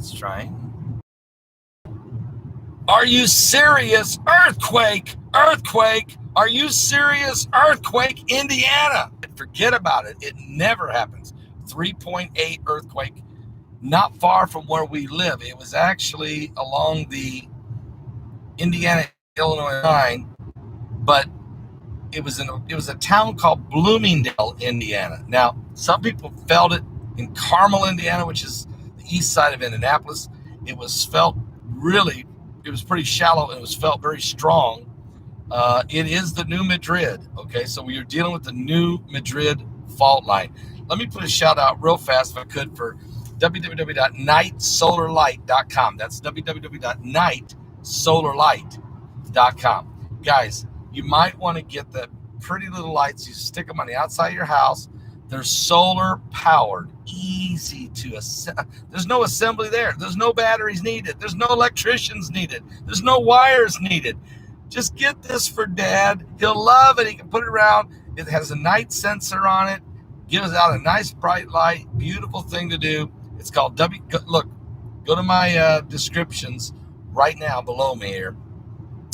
Let's try. Are you serious? Earthquake! Earthquake! Are you serious? Earthquake, Indiana! Forget about it. It never happens. 3.8 earthquake, not far from where we live. It was actually along the Indiana-Illinois line, but it was a town called Bloomingdale, Indiana. Now, some people felt it in Carmel, Indiana, which is the east side of Indianapolis. It was pretty shallow, and it was felt very strong. It is the New Madrid, okay? So we are dealing with the New Madrid fault line. Let me put a shout out real fast, if I could, for www.nightsolarlight.com. That's www.nightsolarlight.com. Guys, you might want to get the pretty little lights. You stick them on the outside of your house. They're solar powered, easy to assemble. There's no assembly there. There's no batteries needed. There's no electricians needed. There's no wires needed. Just get this for Dad. He'll love it. He can put it around. It has a night sensor on it. Gives out a nice bright light. Beautiful thing to do. It's called Look, go to my descriptions right now below me here.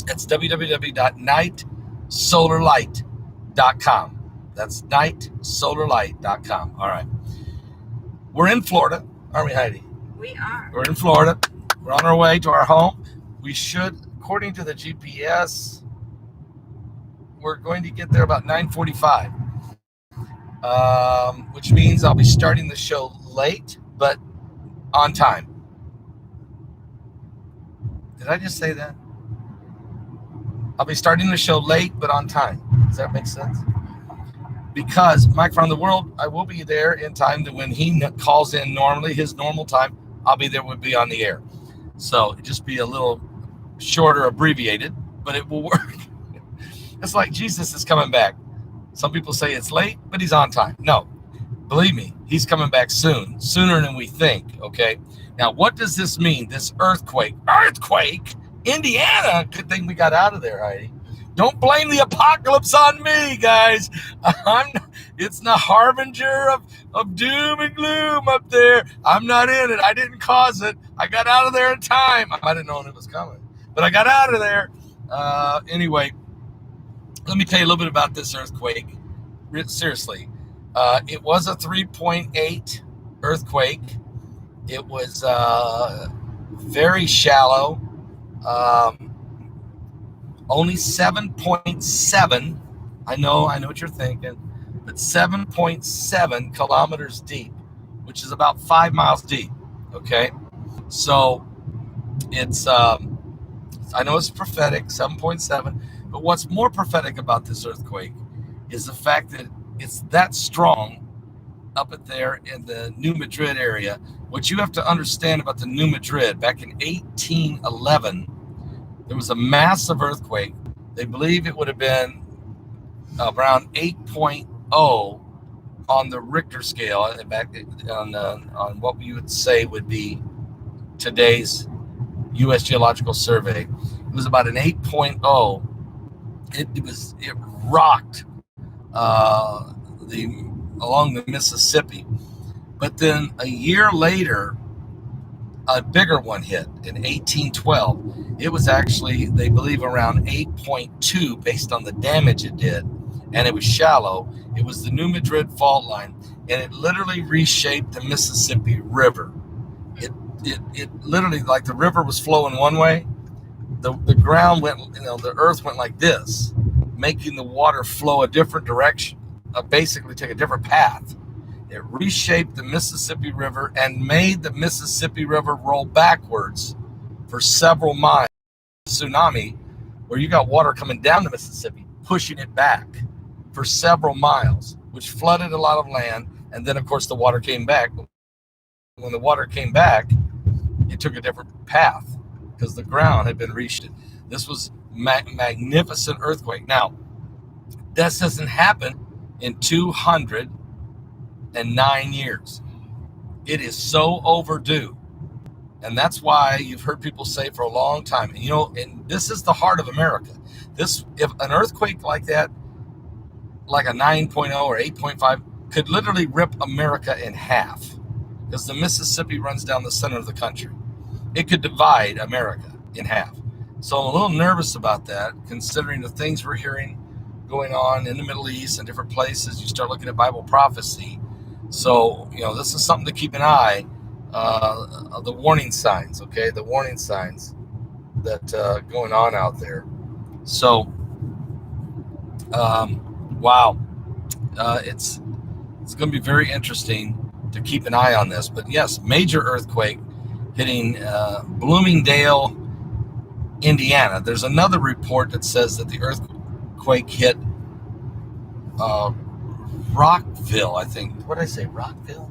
It's www.nightsolarlight.com. That's nightsolarlight.com. All right. We're in Florida, aren't we, Heidi? We are. We're in Florida. We're on our way to our home. We should, according to the GPS, we're going to get there about 9:45, which means I'll be starting the show late, but on time. Did I just say that? I'll be starting the show late, but on time. Does that make sense? Because Mike from the world, I will be there in time to when he calls in normally, his normal time, I'll be there, would be on the air. So it just be a little shorter, abbreviated, but it will work. It's like Jesus is coming back. Some people say it's late, but he's on time. No, believe me, he's coming back soon, sooner than we think, okay? Now, what does this mean, this earthquake? Earthquake? Indiana? Good thing we got out of there, Heidi. Don't blame the apocalypse on me, guys. It's the harbinger of doom and gloom up there. I'm not in it. I didn't cause it. I got out of there in time. I might have known it was coming, but I got out of there. Anyway, let me tell you a little bit about this earthquake. Seriously, it was a 3.8 earthquake. It was very shallow. Only 7.7. I know what you're thinking, but 7.7 kilometers deep, which is about 5 miles deep. Okay, so it's I know it's prophetic, 7.7, but what's more prophetic about this earthquake is the fact that it's that strong up at there in the New Madrid area. What you have to understand about the New Madrid, back in 1811, there was a massive earthquake. They believe it would have been around 8.0 on the Richter scale, back on what we would say would be today's U.S. Geological Survey. It was about an 8.0. It rocked along the Mississippi. But then a year later, a bigger one hit in 1812. It was actually, they believe, around 8.2 based on the damage it did. And it was shallow. It was the New Madrid fault line. And it literally reshaped the Mississippi River. It literally, like the river was flowing one way, the ground went, the earth went like this, making the water flow a different direction, basically take a different path. It reshaped the Mississippi River and made the Mississippi River roll backwards for several miles. Tsunami, where you got water coming down the Mississippi, pushing it back for several miles, which flooded a lot of land. And then, of course, the water came back. When the water came back, it took a different path because the ground had been reshaped. This was magnificent earthquake. Now, this doesn't happen in 209 years. It is so overdue. And that's why you've heard people say for a long time, and this is the heart of America. If an earthquake like that, like a 9.0 or 8.5, could literally rip America in half. because the Mississippi runs down the center of the country. It could divide America in half. So I'm a little nervous about that, considering the things we're hearing going on in the Middle East and different places. You start looking at Bible prophecy. So, this is something to keep an eye, the warning signs, okay? The warning signs that going on out there. So, wow. It's going to be very interesting to keep an eye on this. But yes, major earthquake hitting Bloomingdale, Indiana. There's another report that says that the earthquake hit Rockville, I think. What did I say? Rockville?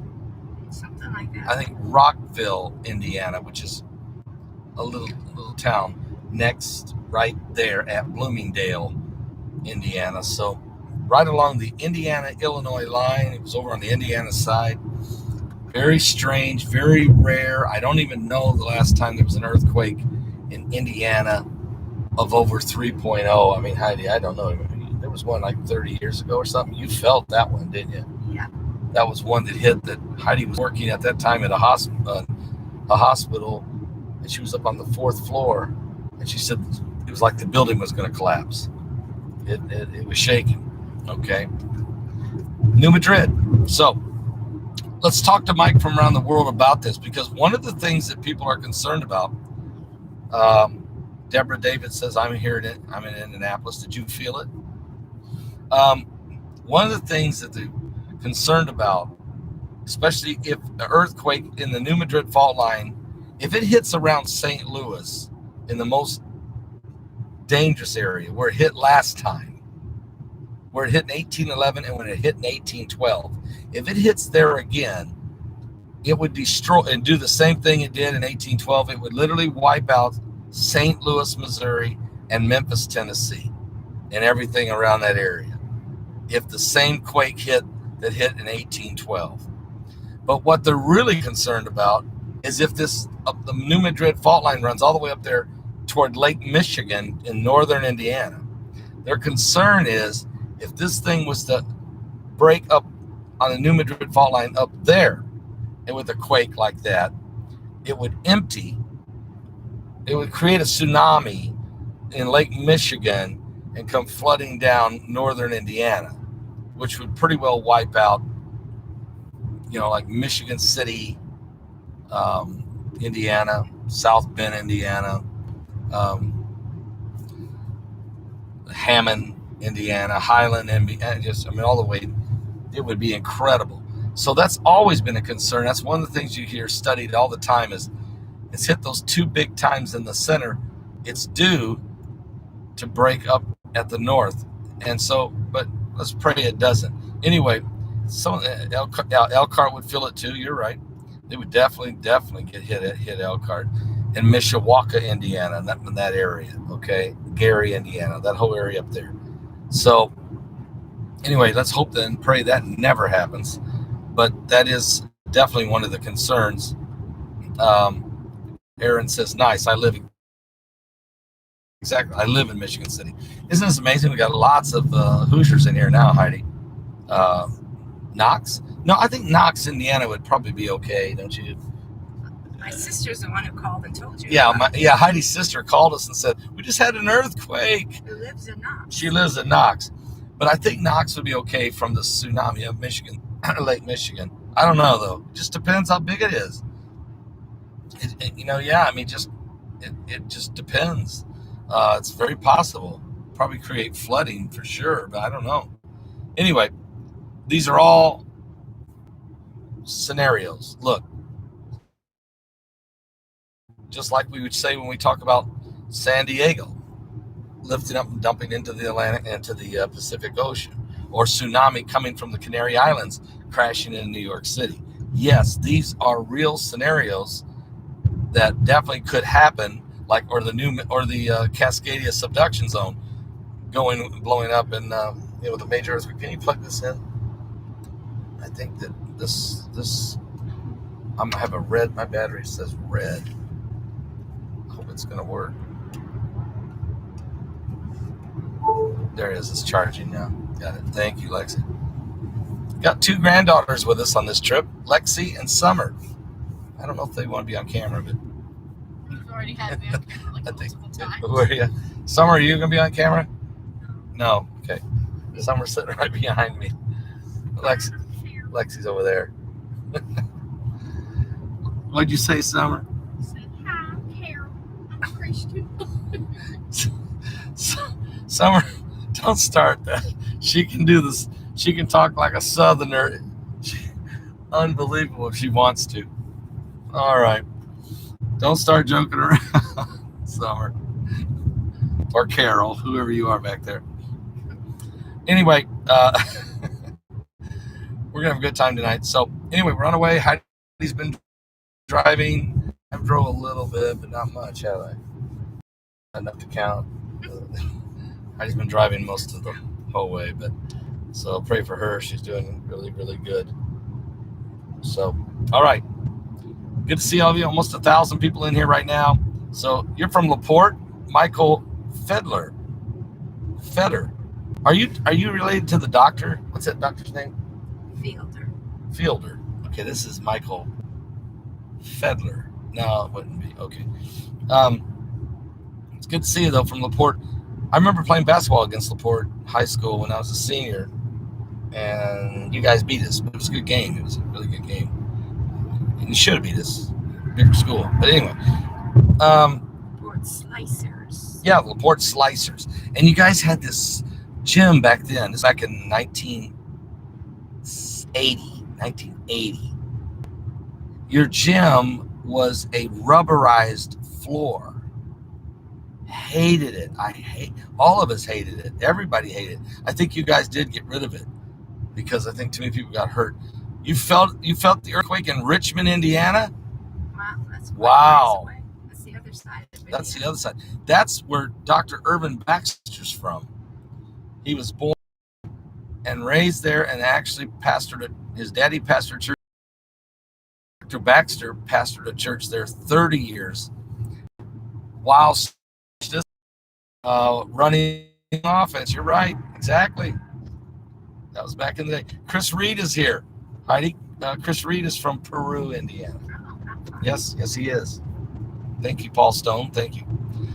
Something like that. I think Rockville, Indiana, which is a little town next, right there at Bloomingdale, Indiana. So right along the Indiana-Illinois line. It was over on the Indiana side. Very strange, very rare. I don't even know the last time there was an earthquake in Indiana of over 3.0. I mean, Heidi, I don't know. There was one like 30 years ago or something. You felt that one, didn't you? Yeah. That was one that hit that Heidi was working at that time at a hospital, and she was up on the 4th floor, and she said it was like the building was going to collapse. It was shaking. Okay. New Madrid. So let's talk to Mike from around the world about this, because one of the things that people are concerned about, Deborah David says, I'm in Indianapolis. Did you feel it? One of the things that they're concerned about, especially if the earthquake in the New Madrid fault line, if it hits around St. Louis in the most dangerous area where it hit last time, where it hit in 1811 and when it hit in 1812, if it hits there again, it would destroy and do the same thing it did in 1812. It would literally wipe out St. Louis, Missouri, and Memphis, Tennessee, and everything around that area, if the same quake hit that hit in 1812. But what they're really concerned about is if the New Madrid fault line runs all the way up there toward Lake Michigan in northern Indiana. Their concern is if this thing was to break up on the New Madrid fault line up there, and with a quake like that, it would create a tsunami in Lake Michigan and come flooding down northern Indiana, which would pretty well wipe out, like Michigan City, Indiana, South Bend, Indiana, Hammond, Indiana, Highland, Indiana, all the way. It would be incredible. So that's always been a concern. That's one of the things you hear studied all the time is it's hit those two big times in the center. It's due to break up at the north. And so, but let's pray it doesn't. Anyway, Elkhart would feel it too. You're right. They would definitely get hit Elkhart and Mishawaka, Indiana, that area. Okay, Gary, Indiana, that whole area up there. So anyway, let's hope and pray that never happens. But that is definitely one of the concerns. Aaron says, "Nice. I live in Michigan City." Isn't this amazing? We got lots of Hoosiers in here now, Heidi. Knox? No, I think Knox, Indiana would probably be okay, don't you? My sister's the one who called and told you. Yeah, Heidi's sister called us and said, we just had an earthquake. Who lives in Knox. She lives in Knox. But I think Knox would be okay from the tsunami of Michigan, Lake Michigan. I don't know, though. It just depends how big it is. It just depends. It's very possible. Probably create flooding for sure, but I don't know. Anyway, these are all scenarios. Look, just like we would say when we talk about San Diego lifting up and dumping into the Atlantic, into the Pacific Ocean, or tsunami coming from the Canary Islands crashing into New York City. Yes, these are real scenarios that definitely could happen, or the Cascadia subduction zone blowing up, and the major earthquake. Can you plug this in? I think that this I'm gonna have a red. My battery says red. I hope it's gonna work. There it is. It's charging now. Got it. Thank you, Lexi. Got two granddaughters with us on this trip, Lexi and Summer. I don't know if they want to be on camera, but We've already had me on camera like I think. multiple times. Where are you? Summer, are you going to be on camera? No. Okay. Summer's sitting right behind me. Lexi's over there. What'd you say, Summer? I said, hi, Carol. I'm a Christian. Summer, don't start that. She can do this. She can talk like a Southerner. Unbelievable if she wants to. All right. Don't start joking around, Summer. Or Carol, whoever you are back there. Anyway, we're going to have a good time tonight. So, anyway, we're on our way. Heidi's been driving. I've drove a little bit, but not much, have I? Not enough to count. Heidi's been driving most of the whole way, but so pray for her. She's doing really, really good. So, all right. Good to see all of you. Almost 1,000 people in here right now. So you're from LaPorte, Michael Fedler. Are you related to the doctor? What's that doctor's name? Fielder. Okay, this is Michael Fedler. No, it wouldn't be. Okay. It's good to see you though from LaPorte. I remember playing basketball against LaPorte High School when I was a senior, and you guys beat us. But it was a good game. It was a really good game. And you should have beat us. Bigger school. But anyway. LaPorte Slicers. Yeah, LaPorte Slicers. And you guys had this gym back then. It's back in 1980. Your gym was a rubberized floor. Hated it. All of us hated it. Everybody hated it. I think you guys did get rid of it because I think too many people got hurt. You felt the earthquake in Richmond, Indiana? Wow. That's the other side of it. That's the other side. That's where Dr. Irvin Baxter's from. He was born and raised there and actually pastored his daddy pastored church. Dr. Baxter pastored a church there 30 years while running offense. You're right. Exactly. That was back in the day. Chris Reed is here. Heidi, Chris Reed is from Peru, Indiana. Yes, he is. Thank you, Paul Stone. Thank you.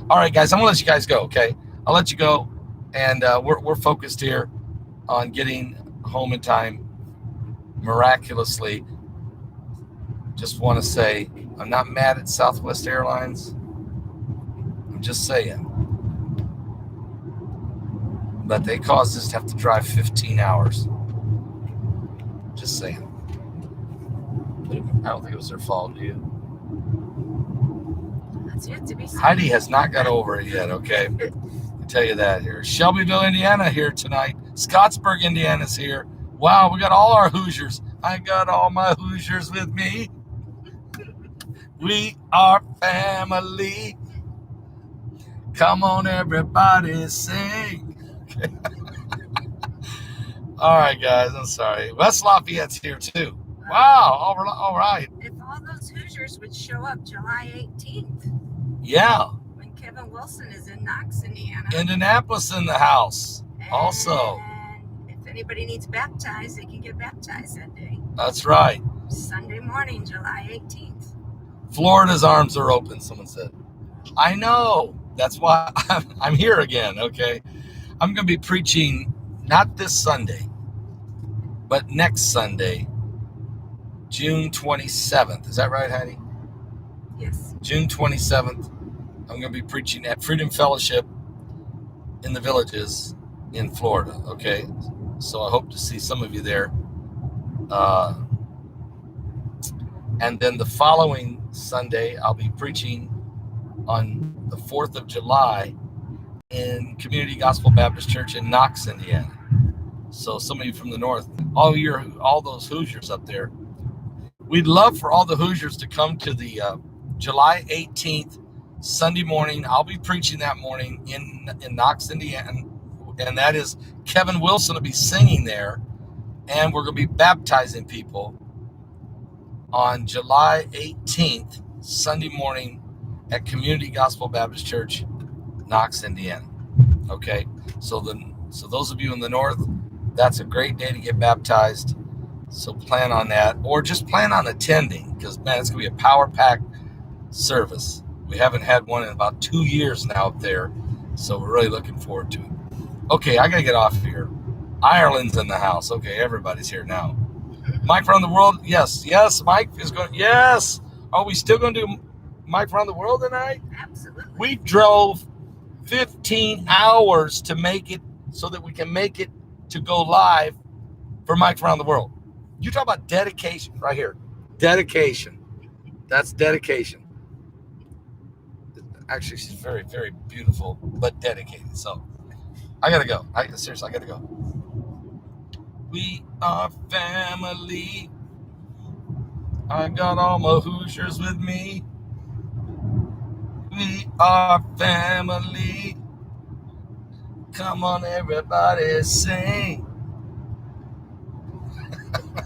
All right, guys, I'm going to let you guys go, okay? I'll let you go, and we're focused here on getting home in time miraculously. Just want to say I'm not mad at Southwest Airlines. I'm just saying. But they caused us to have to drive 15 hours. Just saying. I don't think it was their fault, do you? That's yet to be seen. Heidi has not got over it yet, okay? I can tell you that here. Shelbyville, Indiana here tonight. Scottsburg, Indiana's here. Wow, we got all our Hoosiers. I got all my Hoosiers with me. We are family. Come on, everybody, sing. Okay. All right, guys, I'm sorry. West Lafayette's here, too. Wow, all right. If all those Hoosiers would show up July 18th. Yeah. When Kevin Wilson is in Knox, Indiana. Indianapolis in the house. Also. And if anybody needs baptized, they can get baptized that day. That's right. Sunday morning, July 18th. Florida's arms are open, someone said. I know. That's why I'm here again, okay? I'm going to be preaching not this Sunday, but next Sunday, June 27th. Is that right, Heidi? Yes. June 27th, I'm going to be preaching at Freedom Fellowship in the Villages in Florida, okay? So I hope to see some of you there. And then the following Sunday, I'll be preaching on the 4th of July in Community Gospel Baptist Church in Knox, Indiana. So some of you from the north, all those Hoosiers up there, we'd love for all the Hoosiers to come to the July 18th Sunday morning. I'll be preaching that morning in Knox, Indiana, and that is Kevin Wilson will be singing there, and we're going to be baptizing people on July 18th Sunday morning at Community Gospel Baptist Church, Knox, Indiana. Okay, so those of you in the north, that's a great day to get baptized. So plan on that, or just plan on attending, because man, it's gonna be a power-packed service. We haven't had one in about 2 years now up there, so we're really looking forward to it. Okay, I gotta get off here. Ireland's in the house. Okay, everybody's here now. Mike around the world. Yes, Mike is going. Yes. Are we still going to do Mike around the world tonight? Absolutely. We drove 15 hours to make it so that we can make it to go live for Mike around the world. You talk about dedication right here. Dedication. That's dedication. Actually, she's very, very beautiful, but dedicated. So I gotta go. Seriously, I gotta go. We are family. I got all my Hoosiers with me. We are family. Come on, everybody, sing.